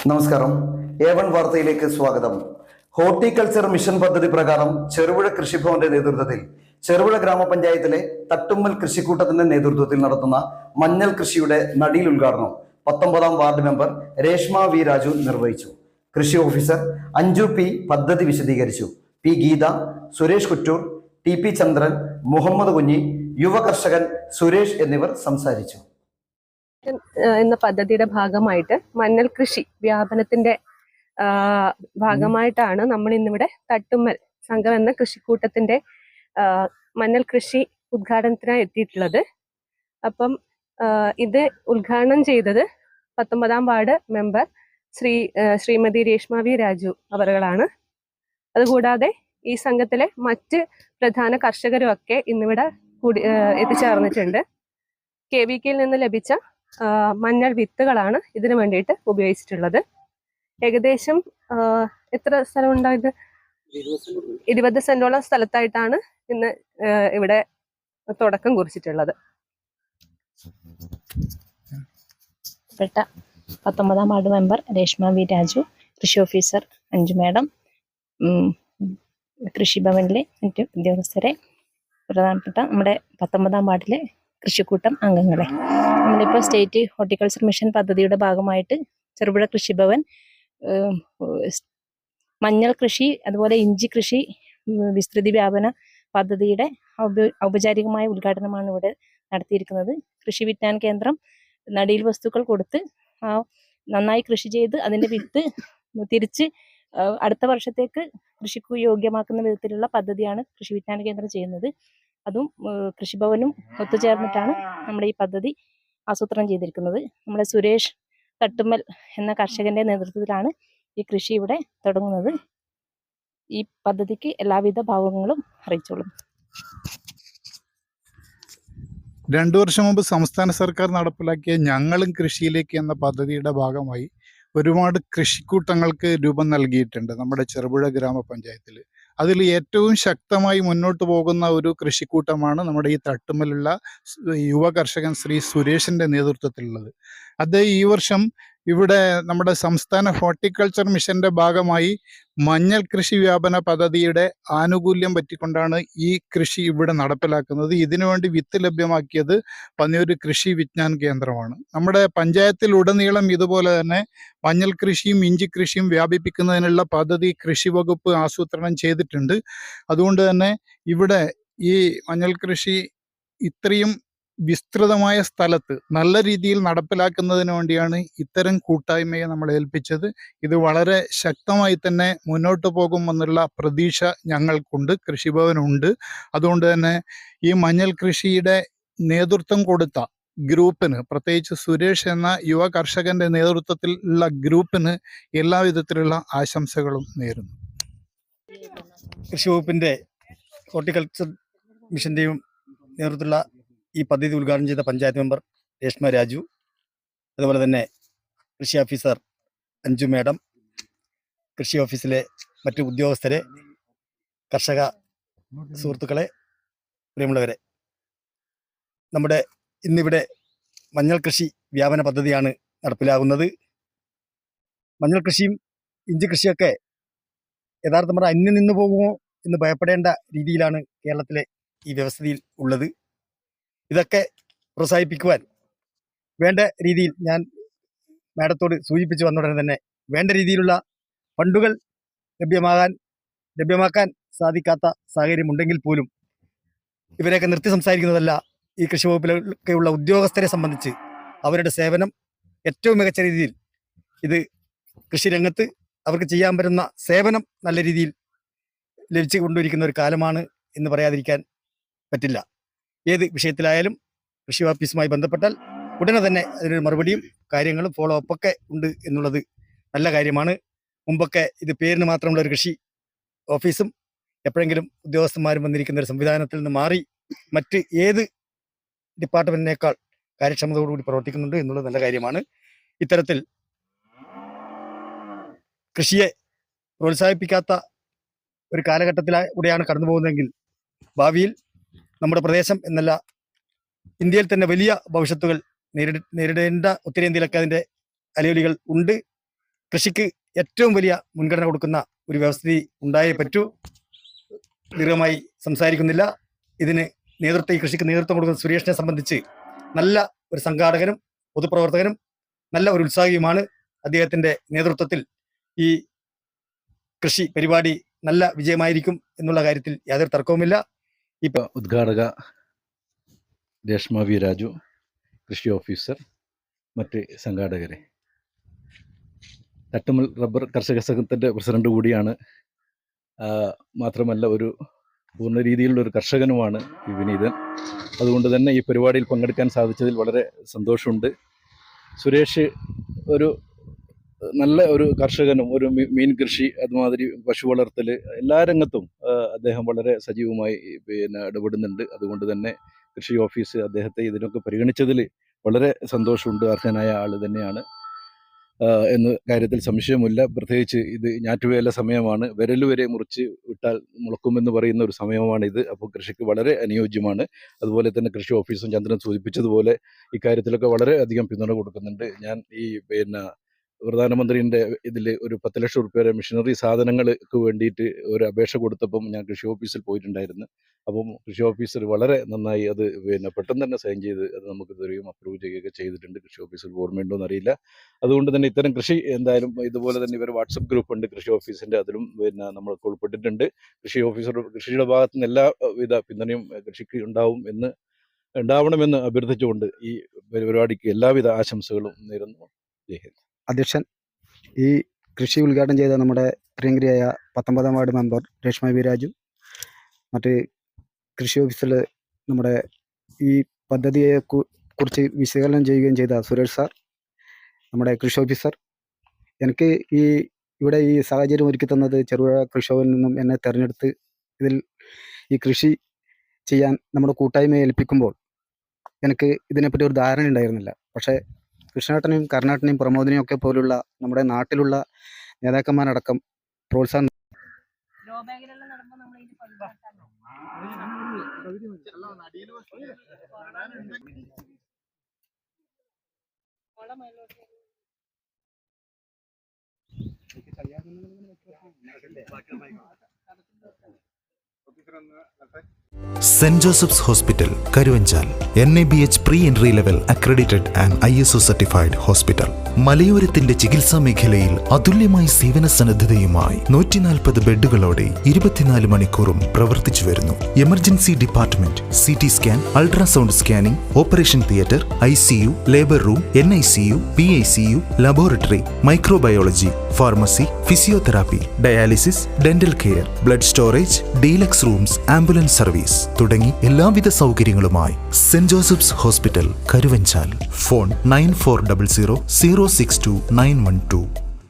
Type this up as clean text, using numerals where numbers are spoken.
നമസ്കാരം. A1 വാർത്തയിലേക്ക് സ്വാഗതം. ഹോർട്ടിക്കൾച്ചർ മിഷൻ പദ്ധതി പ്രകാരം ചെറുപുഴ കൃഷിഭവന്റെ നേതൃത്വത്തിൽ ചെറുപുഴ ഗ്രാമപഞ്ചായത്തിലെ തട്ടുമ്മൽ കൃഷിക്കൂട്ടത്തിന്റെ നേതൃത്വത്തിൽ നടത്തുന്ന മഞ്ഞൾ കൃഷിയുടെ നടീൽ ഉദ്ഘാടനം 19ാം ward member Reshma V Raju നിർവഹിച്ചു. കൃഷി ഓഫീസർ അഞ്ജു പി പദ്ധതി വിശദീകരിച്ചു. പി ഗീത, സുരേഷ് കുറ്റൂർ, TP ചന്ദ്രൻ, മുഹമ്മദ് കുഞ്ഞി, യുവ കർഷകൻ സുരേഷ് എന്നിവർ സംസാരിച്ചു. എന്ന പദ്ധതിയുടെ ഭാഗമായിട്ട് മഞ്ഞൾ കൃഷി വ്യാപനത്തിന്റെ ഭാഗമായിട്ടാണ് നമ്മൾ ഇന്നിവിടെ തട്ടുമ്മൽ സംഘം എന്ന കൃഷിക്കൂട്ടത്തിന്റെ മഞ്ഞൾ കൃഷി ഉദ്ഘാടനത്തിനായി എത്തിയിട്ടുള്ളത്. അപ്പം ഇത് ഉദ്ഘാടനം ചെയ്തത് 19ാം ward member Shrimati Reshma V Raju അവരുകളാണ്. അതുകൂടാതെ ഈ സംഘത്തിലെ മറ്റ് പ്രധാന കർഷകരും ഒക്കെ ഇന്നിവിടെ എത്തിച്ചേർന്നിട്ടുണ്ട്. KVKയിൽ നിന്ന് ലഭിച്ച മഞ്ഞൾ വിത്തുകളാണ് ഇതിനു വേണ്ടിയിട്ട് ഉപയോഗിച്ചിട്ടുള്ളത്. ഏകദേശം എത്ര സ്ഥലം ഉണ്ടായത്? 20 സെന്റോളം സ്ഥലത്തായിട്ടാണ് ഇന്ന് ഇവിടെ തുടക്കം കുറിച്ചിട്ടുള്ളത്. 19ാം ward member Reshma V Raju, കൃഷി ഓഫീസർ അഞ്ജു മാഡം, കൃഷിഭവനിലെ മറ്റ് ഉദ്യോഗസ്ഥരെ, പ്രധാനപ്പെട്ട നമ്മുടെ 19ാം വാർഡിലെ കൃഷിക്കൂട്ടം അംഗങ്ങളെ, നമ്മളിപ്പോൾ സ്റ്റേറ്റ് ഹോർട്ടിക്കൾച്ചർ മിഷൻ പദ്ധതിയുടെ ഭാഗമായിട്ട് ചെറുപുഴ കൃഷിഭവൻ മഞ്ഞൾ കൃഷി അതുപോലെ ഇഞ്ചി കൃഷി വിസ്തൃതി വ്യാപന പദ്ധതിയുടെ ഔപചാരികമായ ഉദ്ഘാടനമാണ് ഇവിടെ നടത്തിയിരിക്കുന്നത്. കൃഷി വിജ്ഞാന കേന്ദ്രം നടീൽ വസ്തുക്കൾ കൊടുത്ത് നന്നായി കൃഷി ചെയ്ത് അതിൻ്റെ വിത്ത് തിരിച്ച് അടുത്ത വർഷത്തേക്ക് കൃഷിക്ക് യോഗ്യമാക്കുന്ന വിധത്തിലുള്ള പദ്ധതിയാണ് കൃഷി വിജ്ഞാന കേന്ദ്രം ചെയ്യുന്നത്. അതും കൃഷിഭവനും ഒത്തുചേർന്നിട്ടാണ് നമ്മുടെ ഈ പദ്ധതി ആസൂത്രണം ചെയ്തിരിക്കുന്നത്. നമ്മുടെ സുരേഷ് തട്ടുമ്മൽ എന്ന കർഷകന്റെ നേതൃത്വത്തിലാണ് ഈ കൃഷി ഇവിടെ തുടങ്ങുന്നത്. ഈ പദ്ധതിക്ക് എല്ലാവിധ ഭാവങ്ങളും അറിയിച്ചോളും. 2 വർഷം മുമ്പ് സംസ്ഥാന സർക്കാർ നടപ്പിലാക്കിയ ഞങ്ങളും കൃഷിയിലേക്ക് എന്ന പദ്ധതിയുടെ ഭാഗമായി ഒരുപാട് കൃഷിക്കൂട്ടങ്ങൾക്ക് രൂപം നൽകിയിട്ടുണ്ട് നമ്മുടെ ചെറുപുഴ ഗ്രാമപഞ്ചായത്തിൽ. അതിൽ ഏറ്റവും ശക്തമായി മുന്നോട്ട് പോകുന്ന ഒരു കൃഷിക്കൂട്ടമാണ് നമ്മുടെ ഈ തട്ടുമ്മലുള്ള യുവ കർഷകൻ ശ്രീ സുരേഷിൻ്റെ നേതൃത്വത്തിലുള്ളത്. അത് ഈ വർഷം ഇവിടെ നമ്മുടെ സംസ്ഥാന ഹോർട്ടിക്കൾച്ചർ മിഷന്റെ ഭാഗമായി മഞ്ഞൾ കൃഷി വ്യാപന പദ്ധതിയുടെ ആനുകൂല്യം പറ്റിക്കൊണ്ടാണ് ഈ കൃഷി ഇവിടെ നടപ്പിലാക്കുന്നത്. ഇതിനുവേണ്ടി വിത്ത് ലഭ്യമാക്കിയത് പന്നിയൂർ കൃഷി വിജ്ഞാൻ കേന്ദ്രമാണ്. നമ്മുടെ പഞ്ചായത്തിലുടനീളം ഇതുപോലെ തന്നെ മഞ്ഞൾ കൃഷിയും ഇഞ്ചി കൃഷിയും വ്യാപിപ്പിക്കുന്നതിനുള്ള പദ്ധതി കൃഷി വകുപ്പ് ആസൂത്രണം ചെയ്തിട്ടുണ്ട്. അതുകൊണ്ട് തന്നെ ഇവിടെ ഈ മഞ്ഞൾ കൃഷി ഇത്രയും വിസ്തൃതമായ സ്ഥലത്ത് നല്ല രീതിയിൽ നടപ്പിലാക്കുന്നതിന് വേണ്ടിയാണ് ഇത്തരം കൂട്ടായ്മയെ നമ്മൾ ഏൽപ്പിച്ചത്. ഇത് വളരെ ശക്തമായി തന്നെ മുന്നോട്ട് പോകുമെന്നുള്ള പ്രതീക്ഷ ഞങ്ങൾക്കുണ്ട്, കൃഷിഭവനുണ്ട്. അതുകൊണ്ട് തന്നെ ഈ മഞ്ഞൾ കൃഷിയുടെ നേതൃത്വം കൊടുത്ത ഗ്രൂപ്പിന്, പ്രത്യേകിച്ച് സുരേഷ് എന്ന യുവ കർഷകന്റെ നേതൃത്വത്തിലുള്ള ഗ്രൂപ്പിന് എല്ലാവിധത്തിലുള്ള ആശംസകളും നേരുന്നു. കൃഷി വകുപ്പിൻ്റെ ഹോർട്ടിക്കൾച്ചർ മിഷൻ്റെയും നേതൃത്വത്തിലുള്ള ഈ പദ്ധതി ഉദ്ഘാടനം ചെയ്ത പഞ്ചായത്ത് മെമ്പർ രേഷ്മ രാജു, അതുപോലെ തന്നെ കൃഷി ഓഫീസർ അഞ്ജു മാഡം, കൃഷി ഓഫീസിലെ മറ്റു ഉദ്യോഗസ്ഥരെ, കർഷക സുഹൃത്തുക്കളെ, പ്രിയമുള്ളവരെ, നമ്മുടെ ഇന്നിവിടെ മഞ്ഞൾ കൃഷി വ്യാപന പദ്ധതിയാണ് നടപ്പിലാകുന്നത്. മഞ്ഞൾ കൃഷിയും ഇഞ്ചി കൃഷിയൊക്കെ യഥാർത്ഥം പറഞ്ഞാൽ അന്യം നിന്ന് പോകുമോ എന്ന് ഭയപ്പെടേണ്ട രീതിയിലാണ് കേരളത്തിലെ ഈ വ്യവസ്ഥയിൽ ഉള്ളത്. ഇതൊക്കെ പ്രോത്സാഹിപ്പിക്കുവാൻ വേണ്ട രീതിയിൽ ഞാൻ മാഡത്തോട് സൂചിപ്പിച്ചു വന്ന ഉടനെ തന്നെ വേണ്ട രീതിയിലുള്ള ഫണ്ടുകൾ ലഭ്യമാക്കാൻ സാധിക്കാത്ത സാഹചര്യമുണ്ടെങ്കിൽ പോലും ഇവരെയൊക്കെ നിർത്തി സംസാരിക്കുന്നതല്ല. ഈ കൃഷി വകുപ്പിലൊക്കെയുള്ള ഉദ്യോഗസ്ഥരെ സംബന്ധിച്ച് അവരുടെ സേവനം ഏറ്റവും മികച്ച രീതിയിൽ ഇത് കൃഷിരംഗത്ത് അവർക്ക് ചെയ്യാൻ പറ്റുന്ന സേവനം നല്ല രീതിയിൽ ലഭിച്ചു കൊണ്ടിരിക്കുന്ന ഒരു കാലമാണ് എന്ന് പറയാതിരിക്കാൻ പറ്റില്ല. ഏത് വിഷയത്തിലായാലും കൃഷി ഓഫീസുമായി ബന്ധപ്പെട്ടാൽ ഉടനെ തന്നെ അതിനൊരു മറുപടിയും കാര്യങ്ങളും ഫോളോ അപ്പൊക്കെ ഉണ്ട് എന്നുള്ളത് നല്ല കാര്യമാണ്. മുമ്പൊക്കെ ഇത് പേരിന് മാത്രമുള്ള ഒരു കൃഷി ഓഫീസും എപ്പോഴെങ്കിലും ഉദ്യോഗസ്ഥന്മാരും വന്നിരിക്കുന്ന ഒരു സംവിധാനത്തിൽ നിന്ന് മാറി മറ്റ് ഏത് ഡിപ്പാർട്ട്മെന്റിനേക്കാൾ കാര്യക്ഷമതയോടുകൂടി പ്രവർത്തിക്കുന്നുണ്ട് എന്നുള്ളത് നല്ല കാര്യമാണ്. ഇത്തരത്തിൽ കൃഷിയെ പ്രോത്സാഹിപ്പിക്കാത്ത ഒരു കാലഘട്ടത്തിലൂടെയാണ് കടന്നു പോകുന്നതെങ്കിൽ ഭാവിയിൽ നമ്മുടെ പ്രദേശം എന്നല്ല ഇന്ത്യയിൽ തന്നെ വലിയ ഭവിഷ്യത്തുകൾ നേരിടേണ്ട ഉത്തരേന്ത്യയിലൊക്കെ അതിൻ്റെ അലയൊലികൾ ഉണ്ട്. കൃഷിക്ക് ഏറ്റവും വലിയ മുൻഗണന കൊടുക്കുന്ന ഒരു വ്യവസ്ഥിതി ഉണ്ടായേ പറ്റൂ. ദീർഘമായി സംസാരിക്കുന്നില്ല. ഇതിന് ഈ കൃഷിക്ക് നേതൃത്വം കൊടുക്കുന്ന സുരേഷിനെ സംബന്ധിച്ച് നല്ല ഒരു സംഘാടകനും പൊതുപ്രവർത്തകനും നല്ല ഒരു ഉത്സാഹിയുമാണ്. അദ്ദേഹത്തിന്റെ നേതൃത്വത്തിൽ ഈ കൃഷി പരിപാടി നല്ല വിജയമായിരിക്കും എന്നുള്ള കാര്യത്തിൽ യാതൊരു തർക്കവുമില്ല. ഉദ്ഘാടക രേഷ്മ വി രാജു, കൃഷി ഓഫീസർ, മറ്റ് സംഘാടകരെ, തട്ടുമ്മൽ റബ്ബർ കർഷക സംഘത്തിൻ്റെ പ്രസിഡന്റ് കൂടിയാണ്. മാത്രമല്ല ഒരു പൂർണ്ണ രീതിയിലുള്ള ഒരു കർഷകനുമാണ് ഈ വിനീതൻ. അതുകൊണ്ട് തന്നെ ഈ പരിപാടിയിൽ പങ്കെടുക്കാൻ സാധിച്ചതിൽ വളരെ സന്തോഷമുണ്ട്. സുരേഷ് ഒരു നല്ല ഒരു കർഷകനും ഒരു മീൻ കൃഷി അതുമാതിരി പശു വളർത്തൽ എല്ലാ രംഗത്തും അദ്ദേഹം വളരെ സജീവമായി ഇടപെടുന്നുണ്ട്. അതുകൊണ്ട് തന്നെ കൃഷി ഓഫീസ് അദ്ദേഹത്തെ ഇതിനൊക്കെ പരിഗണിച്ചതിൽ വളരെ സന്തോഷമുണ്ട്. അർഹനായ ആൾ തന്നെയാണ് എന്ന കാര്യത്തിൽ സംശയമില്ല. പ്രത്യേകിച്ച് ഇത് ഞാറ്റുവേല സമയമാണ്. വിരൽ വരെ മുറിച്ച് വിട്ടാൽ മുളക്കുമെന്ന് പറയുന്ന ഒരു സമയമാണിത്. അപ്പോൾ കൃഷിക്ക് വളരെ അനുയോജ്യമാണ്. അതുപോലെ തന്നെ കൃഷി ഓഫീസും ചന്ദ്രൻ സൂചിപ്പിച്ചതുപോലെ ഇക്കാര്യത്തിലൊക്കെ വളരെ അധികം പിന്തുണ കൊടുക്കുന്നുണ്ട്. ഞാൻ ഈ പ്രധാനമന്ത്രിൻ്റെ ഇതിൽ ഒരു 10 ലക്ഷം രൂപയുടെ മിഷനറി സാധനങ്ങൾക്ക് വേണ്ടിയിട്ട് ഒരു അപേക്ഷ കൊടുത്തപ്പം ഞാൻ കൃഷി ഓഫീസിൽ പോയിട്ടുണ്ടായിരുന്നു. അപ്പം കൃഷി ഓഫീസർ വളരെ നന്നായി അത് പെട്ടെന്ന് തന്നെ സൈൻ ചെയ്ത് അത് നമുക്ക് തരികയും അപ്രൂവ് ചെയ്യുകയൊക്കെ ചെയ്തിട്ടുണ്ട്. കൃഷി ഓഫീസിൽ ഓർമ്മയുണ്ടോ എന്നറിയില്ല. അതുകൊണ്ട് തന്നെ ഇത്തരം കൃഷി എന്തായാലും ഇതുപോലെ തന്നെ ഇവർ വാട്സപ്പ് ഗ്രൂപ്പ് ഉണ്ട് കൃഷി ഓഫീസിൻ്റെ, അതിലും നമ്മൾക്ക് ഉൾപ്പെട്ടിട്ടുണ്ട്. കൃഷി ഓഫീസർ കൃഷിയുടെ ഭാഗത്ത് നിന്ന് എല്ലാവിധ പിന്തുണയും കൃഷിക്ക് ഉണ്ടാവണമെന്ന് അഭ്യർത്ഥിച്ചുകൊണ്ട് ഈ പരിപാടിക്ക് എല്ലാവിധ ആശംസകളും നേരുന്നു. ജയ് ഹിന്ദ്. അധ്യക്ഷൻ, ഈ കൃഷി ഉദ്ഘാടനം ചെയ്ത നമ്മുടെ പ്രിയങ്കരിയായ 19-ാം ward member Reshma V Raju, മറ്റ് കൃഷി ഓഫീസിൽ നമ്മുടെ ഈ പദ്ധതിയെ കുറിച്ച് വിശകലനം ചെയ്യുകയും ചെയ്ത സുരേഷ് സാർ, നമ്മുടെ കൃഷി ഓഫീസർ, എനിക്ക് ഇവിടെ ഈ സാഹചര്യം ഒരുക്കി തന്നത് ചെറുപുഴ കൃഷിഭവനിൽ നിന്നും എന്നെ തിരഞ്ഞെടുത്ത് ഇതിൽ ഈ കൃഷി ചെയ്യാൻ നമ്മുടെ കൂട്ടായ്മയെ ഏൽപ്പിക്കുമ്പോൾ എനിക്ക് ഇതിനെപ്പറ്റി ഒരു ധാരണ ഉണ്ടായിരുന്നില്ല. പക്ഷേ കൃഷ്ണേട്ടനെയും കരുണേട്ടനെയും പ്രമോദിനെയും ഒക്കെ പോലുള്ള നമ്മുടെ നാട്ടിലുള്ള നേതാക്കന്മാരടക്കം പ്രോത്സാഹനം Saint Joseph's hospital Karuvanchal NABH pre entry level accredited and ISO certified hospital. മലയോരത്തിന്റെ ചികിത്സാ മേഖലയിൽ അതുല്യമായ സേവന സന്നദ്ധതയുമായി 140 ബെഡുകളോടെ 24 മണിക്കൂറും പ്രവർത്തിച്ചു വരുന്നു. Emergency department, CT scan, ultrasound scanning, operation theatre, ICU, labour room, NICU, PICU, laboratory, microbiology, pharmacy, physiotherapy, dialysis, dental care, blood storage, deluxe rooms, ambulance service തുടങ്ങി എല്ലാവിധ സൗകര്യങ്ങളുമായി Saint Joseph's hospital Karuvanchal. Phone 9400 062 912.